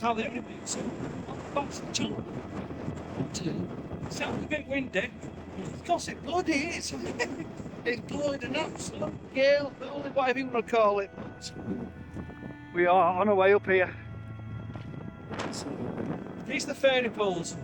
how the enemy is. Back to the channel. Sounds a bit windy. Because it bloody is. It's blowing an absolute gale, only whatever you want to call it. We are on our way up here. These are the fairy pools.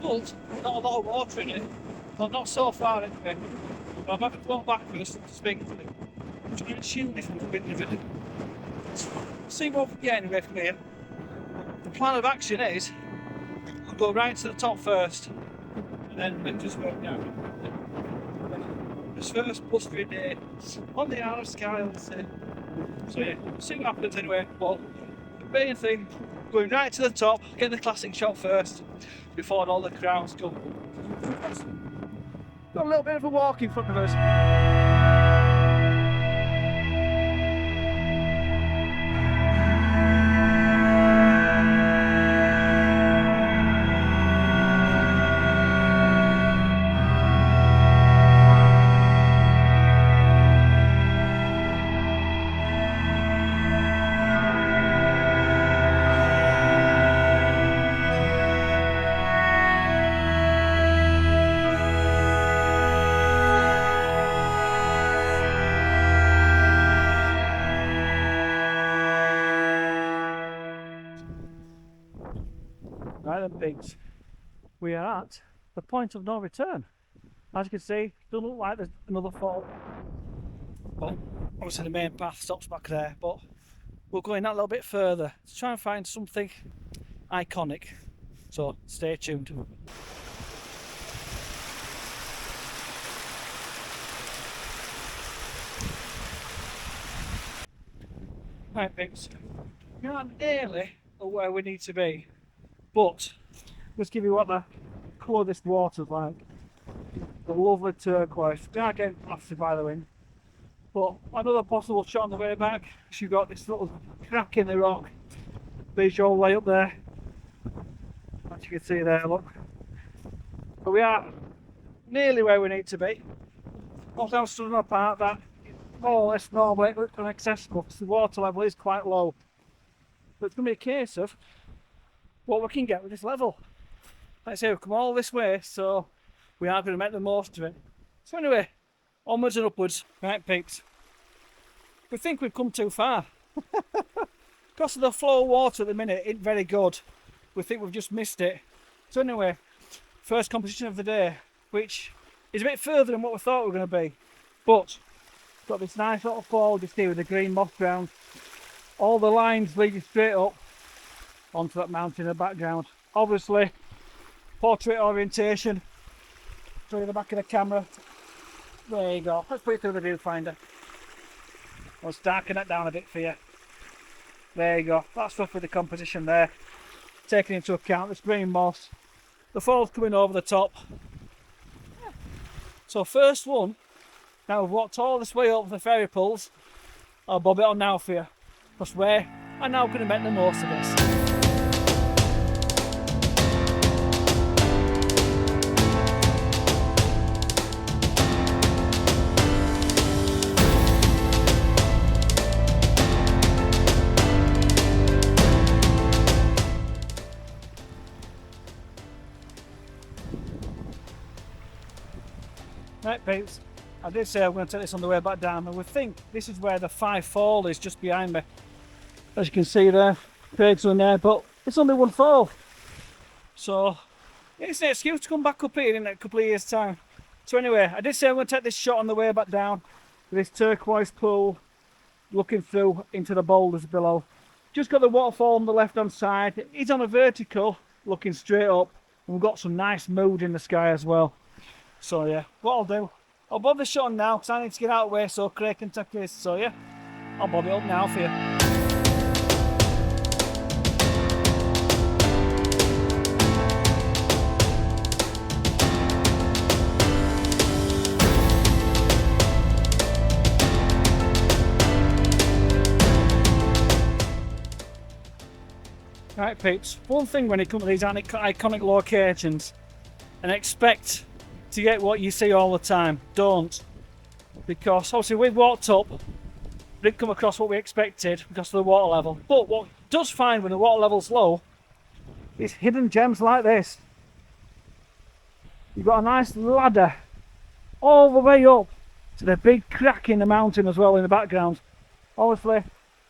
But not a lot of water in it. Well, not so far anyway. I'm having to walk backwards to speak to them. I'm trying to shield me from the wind of it. See what we get anyway from here. The plan of action is I'll go right to the top first and then we'll just work down. This first bus for a day on the Isle of Skye, let's say. So yeah, see what happens anyway. But the main thing, going right to the top, get the classic shot first before all the crowds come. Got a little bit of a walk in front of us. Right then, pigs, we are at the point of no return. As you can see, doesn't look like there's another fall. Well, obviously the main path stops back there, but we're going that little bit further to try and find something iconic. So stay tuned. Right, pigs, we are nearly where we need to be. But let's give you what the colour of this water's like. The lovely turquoise. We are getting blasted by the wind. But another possible shot on the way back, because you've got this little crack in the rock. Visual way up there. As you can see there, look. But we are nearly where we need to be. Also, I'm stood on a part that more or less normally looks inaccessible because the water level is quite low. But it's going to be a case of what we can get with this level. Like I say, we've come all this way, so we are going to make the most of it. So anyway, onwards and upwards. Right, pigs, we think we've come too far. Because of the flow of water at the minute isn't very good. We think we've just missed it. So anyway, first composition of the day, which is a bit further than what we thought we were going to be. But got this nice little fall just here with the green moss ground. All the lines leading straight up onto that mountain in the background. Obviously, portrait orientation. Show you the back of the camera. There you go. Let's put it through the viewfinder. Let's darken that down a bit for you. There you go. That's roughly the composition there. Taking into account this green moss. The fall's coming over the top. So first one. Now we've walked all this way up the ferry pools. I'll bob it on now for you. Because we are now going to make the most of this. Right, peeps, I did say I'm going to take this on the way back down, and we think this is where the 5 fall is, just behind me. As you can see there, Craig's on there, but it's only 1 fall. So, it's an excuse to come back up here in a couple of years' time. So anyway, I did say I'm going to take this shot on the way back down, with this turquoise pool, looking through into the boulders below. Just got the waterfall on the left-hand side. It's on a vertical, looking straight up, and we've got some nice mood in the sky as well. So yeah, what I'll do, I'll bob the shot on now because I need to get out of the way so Craig can take this. So yeah, I'll bob it up now for you. Right, peeps, one thing when it comes to these iconic locations, and expect to get what you see all the time. Don't. Because obviously we've walked up didn't come across what we expected because of the water level. But what it does find when the water level's low is hidden gems like this. You've got a nice ladder all the way up to the big crack in the mountain as well in the background. Obviously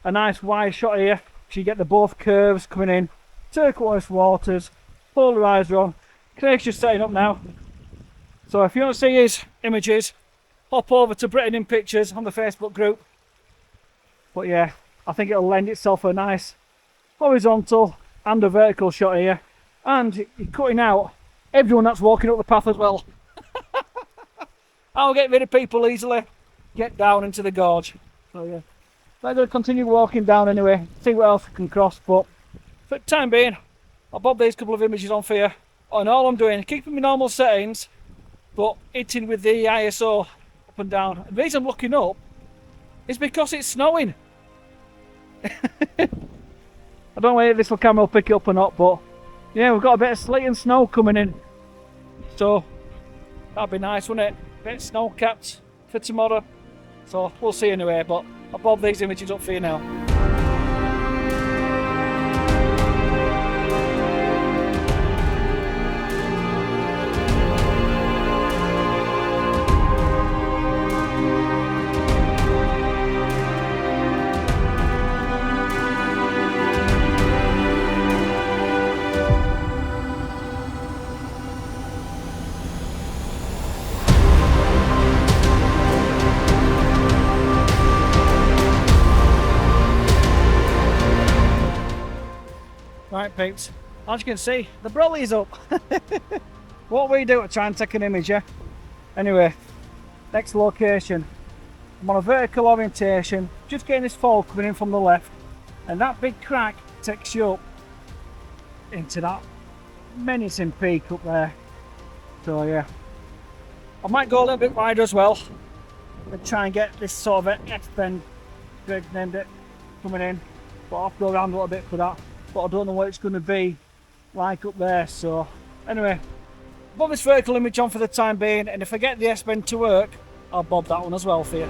a nice wide shot here, so you get the both curves coming in, turquoise waters, polarizer on. Craig's just setting up now, so if you want to see his images, hop over to Britain in Pictures on the Facebook group. But yeah, I think it'll lend itself a nice horizontal and a vertical shot here, and you're cutting out everyone that's walking up the path as well. I'll get rid of people easily, get down into the gorge. So yeah, I'm going to continue walking down anyway, see what else I can cross, but for the time being, I'll bob these couple of images on for you. And all I'm doing, keeping my normal settings, but hitting with the ISO up and down. The reason I'm looking up is because it's snowing. I don't know whether this camera will pick it up or not, but yeah, we've got a bit of sleet and snow coming in. So that'd be nice, wouldn't it? A bit of snow capped for tomorrow. So we'll see anyway, but I'll bob these images up for you now. Right peeps, as you can see, the brolly's up. What we do to try and take an image, yeah? Anyway, next location. I'm on a vertical orientation, just getting this fall coming in from the left, and that big crack takes you up into that menacing peak up there. So yeah, I might go a little bit wider as well and try and get this sort of X-bend, Greg named it, coming in, but I'll have to go around a little bit for that. But I don't know what it's going to be like up there. So anyway, bob this vertical image on for the time being, and if I get the S-bend to work, I'll bob that one as well for you.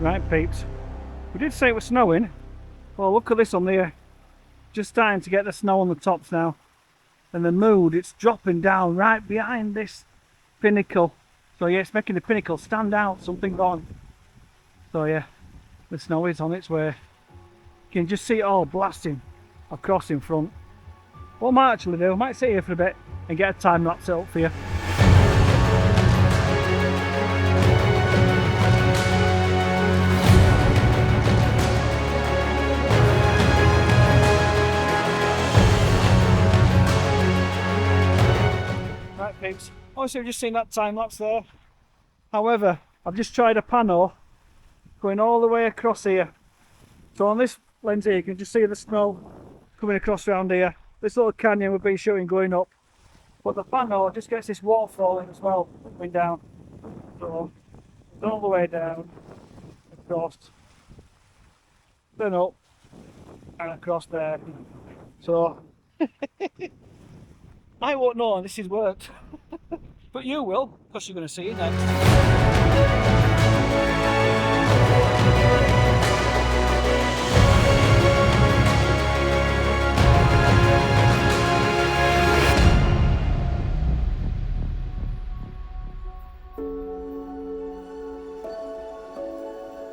Right peeps, we did say it was snowing. Well, look at this on there, just starting to get the snow on the tops now, and the mood, it's dropping down right behind this pinnacle. So yeah, it's making the pinnacle stand out, something on. So yeah, the snow is on its way. You can just see it all blasting across in front. What I might actually do, I might sit here for a bit and get a time lapse up for you. Peeps. Obviously, I've just seen that time lapse there. However, I've just tried a pano going all the way across here. So on this lens here, you can just see the snow coming across around here. This little canyon we've been shooting going up, but the pano just gets this waterfall in as well, coming down. So all the way down, across, then up, and across there. So I won't know and this has worked, but you will, because you're going to see it next.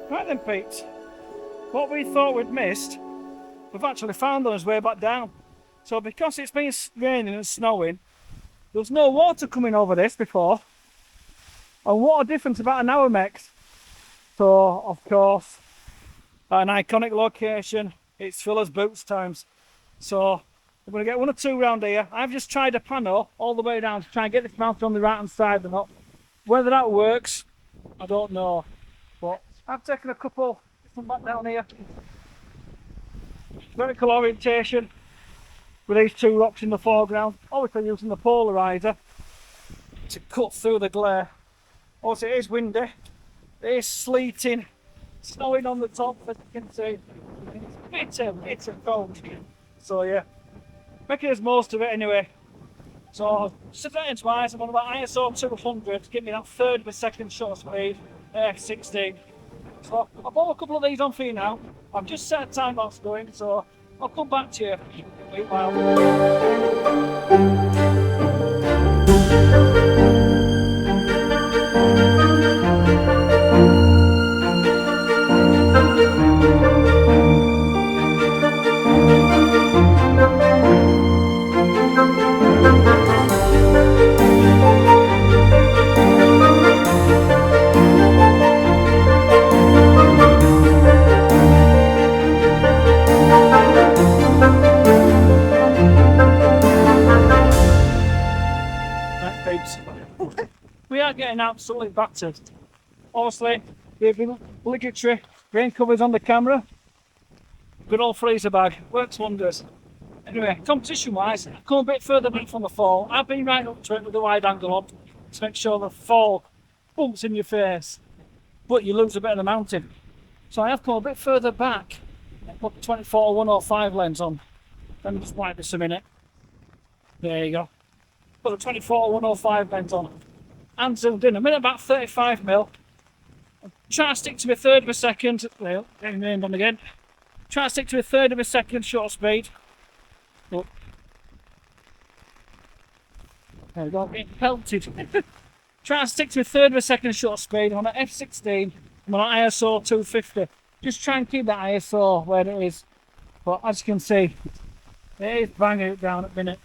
Right then peeps, what we thought we'd missed, we've actually found on its way back down. So because it's been raining and snowing, there's no water coming over this before. And what a difference about an hour makes. So of course, at an iconic location, it's Fuller's Boots times. So we're going to get one or two round here. I've just tried a pano all the way down to try and get this mountain on the right hand side or not. Whether that works, I don't know. But I've taken a couple from back down here. Vertical orientation. With these two rocks in the foreground, obviously using the polarizer to cut through the glare. Also, it is windy, It's sleeting, snowing on the top, as you can see. It's a cold. So yeah, making as most of it anyway. So settings wise, I'm on about ISO 200 to give me that third of a second shutter speed, f16. So I bought a couple of these on for you now. I've just set a time lapse going, so I'll come back to you in a while. We are getting absolutely battered. Obviously, the obligatory rain covers on the camera. Good old freezer bag, works wonders. Anyway, competition wise, I've come a bit further back from the fall. I've been right up to it with the wide angle on to make sure the fall bumps in your face, but you lose a bit of the mountain. So I have come a bit further back and put the 24-105 lens on. Let me just wipe this a minute. There you go. Put the 24-105 lens on and zoomed in. I'm in about 35mm. Try to stick to a third of a second. Well, getting rained on again. Try to stick to a third of a second shutter speed. Oh. There we go, getting pelted. Try to stick to a third of a second shutter speed on an f16. I'm on ISO 250. Just try and keep that ISO where it is. But as you can see, it is banging it down at the minute.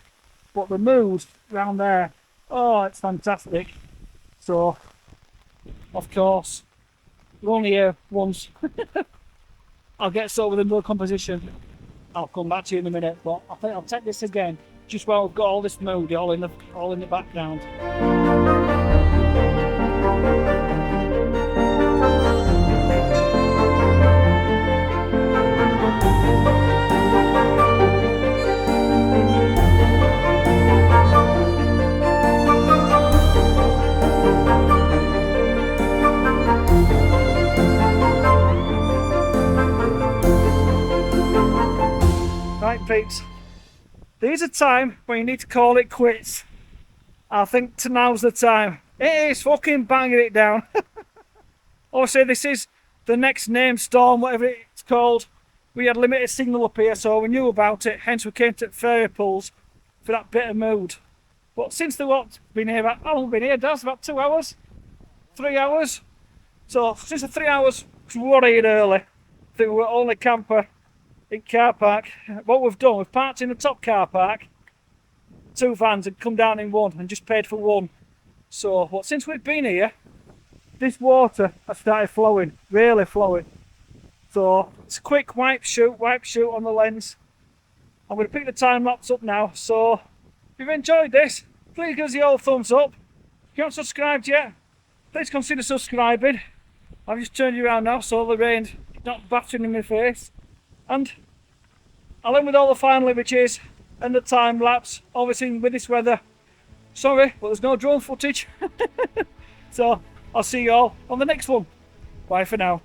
But the mood around there, oh, it's fantastic. So, of course, we're only here once. I'll get started with another composition. I'll come back to you in a minute, but I think I'll take this again, just while I've got all this mood all in the background. Right, peeps, there's a time when you need to call it quits. I think now's the time. It is fucking banging it down. Obviously, this is the next named storm, whatever it's called. We had limited signal up here, so we knew about it, hence we came to Fairy Pools for that bit of mood. But since the what, been here about, how long have we been here, Daz? About 2 hours? 3 hours? So, since the 3 hours, we were here early. I think we were only camper in car park. What we've done, we've parked in the top car park, 2 vans, and come down in one and just paid for one. So, what, since we've been here, this water has started flowing, really flowing. So, it's a quick wipe shoot on the lens. I'm going to pick the time lapse up now. So, if you've enjoyed this, please give us the old thumbs up. If you haven't subscribed yet, please consider subscribing. I've just turned you around now so the rain's not battering in my face. And I'll end with all the final images and the time lapse. Obviously with this weather, sorry, but there's no drone footage. So I'll see you all on the next one. Bye for now.